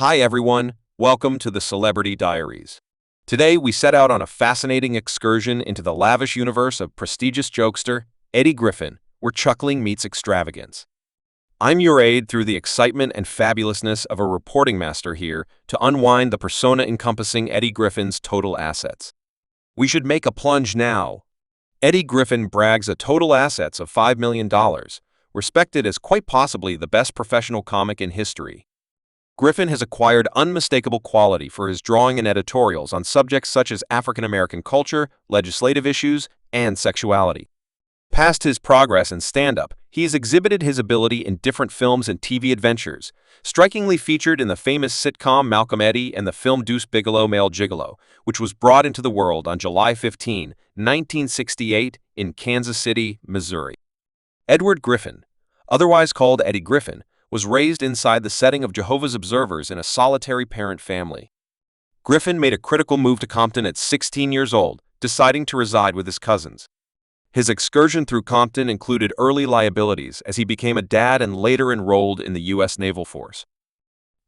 Hi everyone, welcome to the Celebrity Diaries. Today we set out on a fascinating excursion into the lavish universe of prestigious jokester Eddie Griffin, where chuckling meets extravagance. I'm your aide through the excitement and fabulousness of a reporting master here to unwind the persona encompassing Eddie Griffin's total assets. We should make a plunge now. Eddie Griffin brags of total assets of $5 million, respected as quite possibly the best professional comic in history. Griffin has acquired unmistakable quality for his drawing and editorials on subjects such as African American culture, legislative issues, and sexuality. Past his progress in stand-up, he has exhibited his ability in different films and TV adventures, strikingly featured in the famous sitcom Malcolm Eddie and the film Deuce Bigalow Male Gigolo, which was brought into the world on July 15, 1968 in Kansas City, Missouri. Edward Griffin, otherwise called Eddie Griffin, was raised inside the setting of Jehovah's Observers in a solitary parent family. Griffin made a critical move to Compton at 16 years old, deciding to reside with his cousins. His excursion through Compton included early liabilities as he became a dad and later enrolled in the U.S. Naval Force.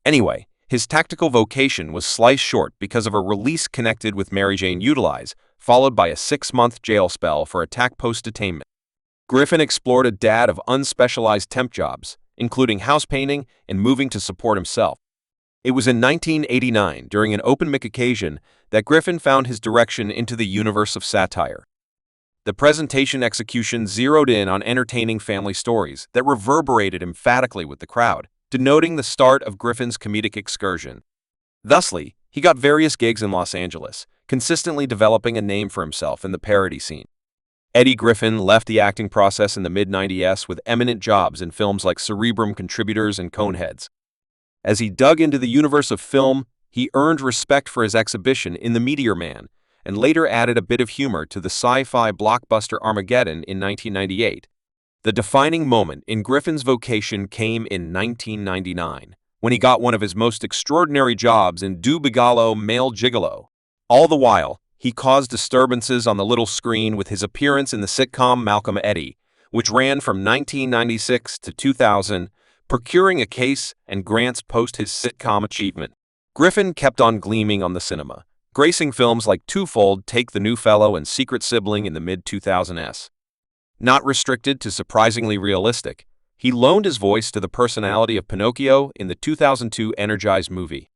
Anyway, his tactical vocation was sliced short because of a release connected with Mary Jane Utilize, followed by a 6-month jail spell for attack post-detainment. Griffin explored a dad of unspecialized temp jobs, including house painting and moving to support himself. It was in 1989, during an open mic occasion, that Griffin found his direction into the universe of satire. The presentation execution zeroed in on entertaining family stories that reverberated emphatically with the crowd, denoting the start of Griffin's comedic excursion. Thusly, he got various gigs in Los Angeles, consistently developing a name for himself in the parody scene. Eddie Griffin left the acting process in the mid-90s with eminent jobs in films like Cerebrum Contributors and Coneheads. As he dug into the universe of film, he earned respect for his exhibition in The Meteor Man, and later added a bit of humor to the sci-fi blockbuster Armageddon in 1998. The defining moment in Griffin's vocation came in 1999, when he got one of his most extraordinary jobs in Deuce Bigalow Male Gigolo. All the while, he caused disturbances on the little screen with his appearance in the sitcom Malcolm Eddie, which ran from 1996 to 2000, procuring a case and grants post his sitcom achievement. Griffin kept on gleaming on the cinema, gracing films like Twofold, Take the New Fellow, and Secret Sibling in the mid-2000s. Not restricted to surprisingly realistic, he loaned his voice to the personality of Pinocchio in the 2002 Energize movie.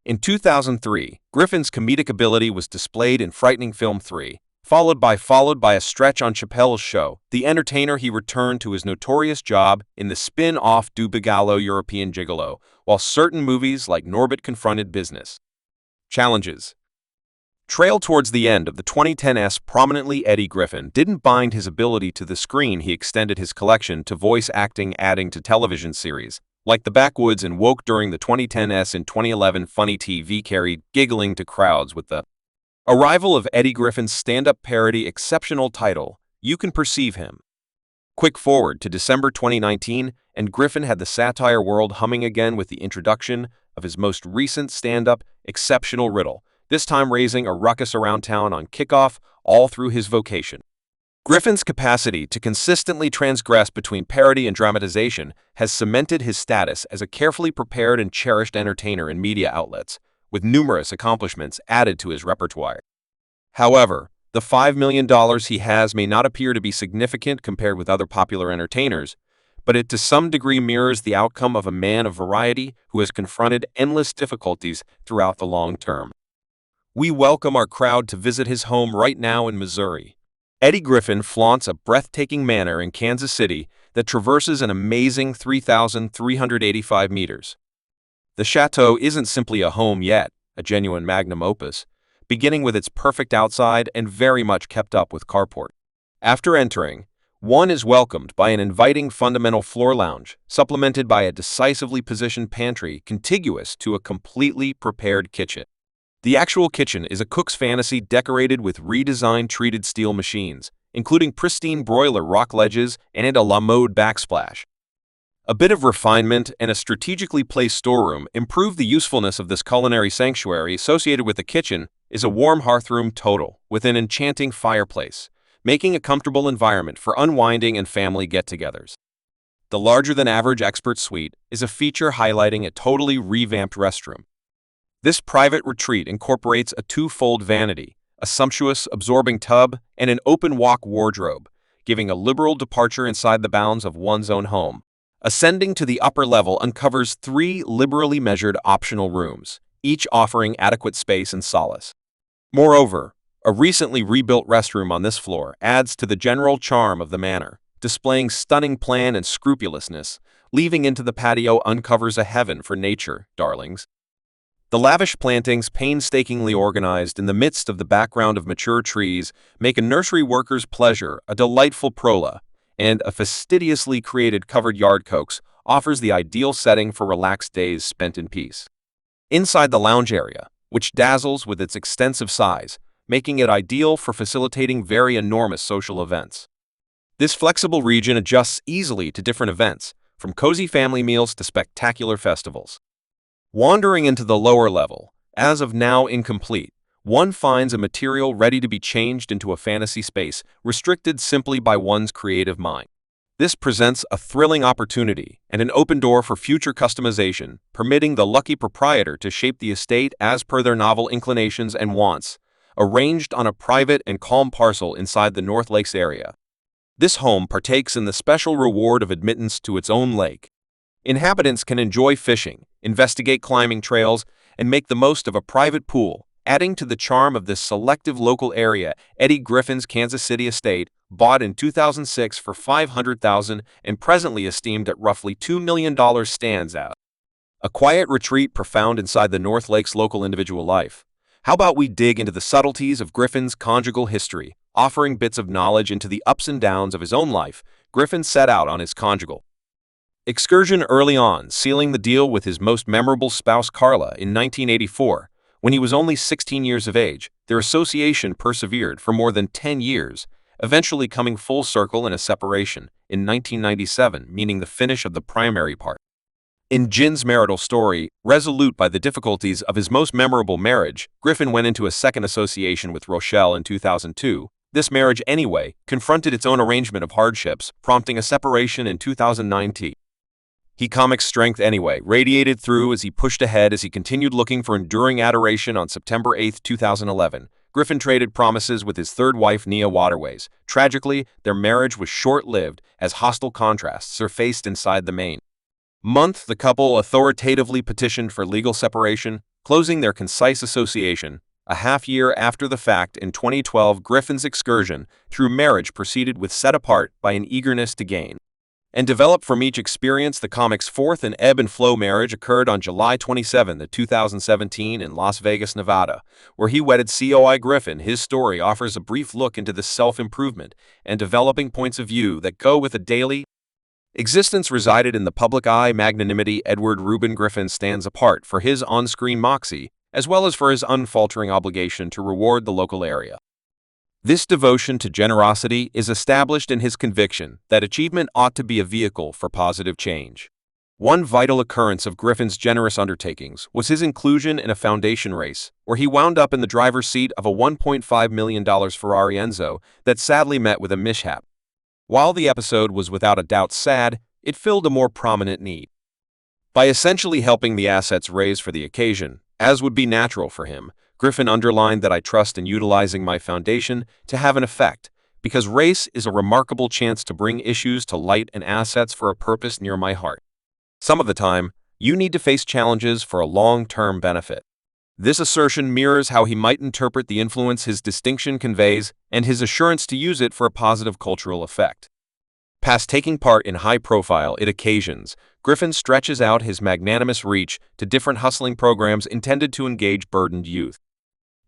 In 2003, Griffin's comedic ability was displayed in frightening film 3, followed by a stretch on Chappelle's show. The entertainer, he returned to his notorious job in the spin-off Deuce Bigalow European Gigolo, while certain movies like Norbit confronted business challenges. Trailed towards the end of the 2010s, prominently Eddie Griffin didn't bind his ability to the screen. He extended his collection to voice acting, adding to television series like The Backwoods and Woke during the 2010s. In 2011, Funny TV carried giggling to crowds with the arrival of Eddie Griffin's stand-up parody exceptional title, You Can Perceive Him. Quick forward to December 2019, and Griffin had the satire world humming again with the introduction of his most recent stand-up, Exceptional Riddle, this time raising a ruckus around town on kickoff, all through his vocation. Griffin's capacity to consistently transgress between parody and dramatization has cemented his status as a carefully prepared and cherished entertainer in media outlets, with numerous accomplishments added to his repertoire. However, the $5 million he has may not appear to be significant compared with other popular entertainers, but it to some degree mirrors the outcome of a man of variety who has confronted endless difficulties throughout the long term. We welcome our crowd to visit his home right now in Missouri. Eddie Griffin flaunts a breathtaking manor in Kansas City that traverses an amazing 3,385 meters. The chateau isn't simply a home yet, a genuine magnum opus, beginning with its perfect outside and very much kept up with carport. After entering, one is welcomed by an inviting fundamental floor lounge, supplemented by a decisively positioned pantry contiguous to a completely prepared kitchen. The actual kitchen is a cook's fantasy decorated with redesigned treated steel machines, including pristine broiler rock ledges and a La Mode backsplash. A bit of refinement and a strategically placed storeroom improve the usefulness of this culinary sanctuary. Associated with the kitchen is a warm hearthroom total with an enchanting fireplace, making a comfortable environment for unwinding and family get-togethers. The larger-than-average expert suite is a feature highlighting a totally revamped restroom. This private retreat incorporates a two-fold vanity, a sumptuous, absorbing tub, and an open-walk wardrobe, giving a liberal departure inside the bounds of one's own home. Ascending to the upper level uncovers 3 liberally measured optional rooms, each offering adequate space and solace. Moreover, a recently rebuilt restroom on this floor adds to the general charm of the manor, displaying stunning plan and scrupulousness. Leaving into the patio uncovers a heaven for nature, darlings. The lavish plantings, painstakingly organized in the midst of the background of mature trees, make a nursery worker's pleasure a delightful prola, and a fastidiously created covered yard coax offers the ideal setting for relaxed days spent in peace. Inside the lounge area, which dazzles with its extensive size, making it ideal for facilitating very enormous social events. This flexible region adjusts easily to different events, from cozy family meals to spectacular festivals. Wandering into the lower level, as of now incomplete, one finds a material ready to be changed into a fantasy space, restricted simply by one's creative mind. This presents a thrilling opportunity and an open door for future customization, permitting the lucky proprietor to shape the estate as per their novel inclinations and wants, arranged on a private and calm parcel inside the North Lakes area. This home partakes in the special reward of admittance to its own lake. Inhabitants can enjoy fishing, investigate climbing trails, and make the most of a private pool, adding to the charm of this selective local area. Eddie Griffin's Kansas City estate, bought in 2006 for $500,000 and presently esteemed at roughly $2 million, stands out. A quiet retreat profound inside the North Lakes' local individual life. How about we dig into the subtleties of Griffin's conjugal history, offering bits of knowledge into the ups and downs of his own life. Griffin set out on his conjugal excursion early on, sealing the deal with his most memorable spouse Carla in 1984. When he was only 16 years of age, their association persevered for more than 10 years, eventually coming full circle in a separation in 1997, meaning the finish of the primary part. In Jin's marital story, resolute by the difficulties of his most memorable marriage, Griffin went into a second association with Rochelle in 2002. This marriage, anyway, confronted its own arrangement of hardships, prompting a separation in 2019. He comic strength anyway radiated through as he pushed ahead as he continued looking for enduring adoration. On September 8, 2011, Griffin traded promises with his third wife, Nia Waterways. Tragically, their marriage was short-lived as hostile contrasts surfaced inside the main month. The couple authoritatively petitioned for legal separation, closing their concise association. A half-year after the fact, in 2012, Griffin's excursion through marriage proceeded with set apart by an eagerness to gain and develop from each experience. The comic's fourth and ebb and flow marriage occurred on July 27, 2017 in Las Vegas, Nevada, where he wedded Coi Griffin. His story offers a brief look into the self-improvement and developing points of view that go with a daily existence resided in the public eye. Magnanimity. Edward Reuben Griffin stands apart for his on-screen moxie, as well as for his unfaltering obligation to reward the local area. This devotion to generosity is established in his conviction that achievement ought to be a vehicle for positive change. One vital occurrence of Griffin's generous undertakings was his inclusion in a foundation race, where he wound up in the driver's seat of a $1.5 million Ferrari Enzo that sadly met with a mishap. While the episode was without a doubt sad, it filled a more prominent need. By essentially helping the assets raised for the occasion, as would be natural for him, Griffin underlined that I trust in utilizing my foundation to have an effect, because race is a remarkable chance to bring issues to light and assets for a purpose near my heart. Some of the time, you need to face challenges for a long-term benefit. This assertion mirrors how he might interpret the influence his distinction conveys and his assurance to use it for a positive cultural effect. Past taking part in high-profile occasions, Griffin stretches out his magnanimous reach to different hustling programs intended to engage burdened youth.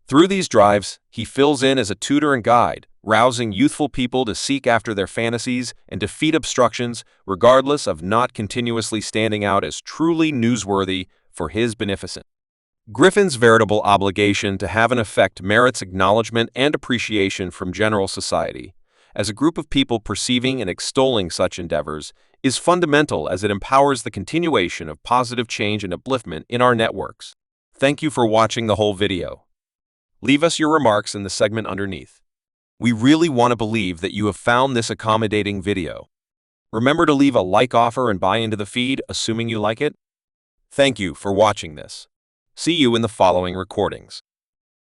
Through these drives, he fills in as a tutor and guide, rousing youthful people to seek after their fantasies and defeat obstructions, regardless of not continuously standing out as truly newsworthy for his beneficence. Griffin's veritable obligation to have an effect merits acknowledgement and appreciation from general society, as a group of people perceiving and extolling such endeavors is fundamental as it empowers the continuation of positive change and upliftment in our networks. Thank you for watching the whole video. Leave us your remarks in the segment underneath. We really want to believe that you have found this accommodating video. Remember to leave a like offer and buy into the feed, assuming you like it. Thank you for watching this. See you in the following recordings.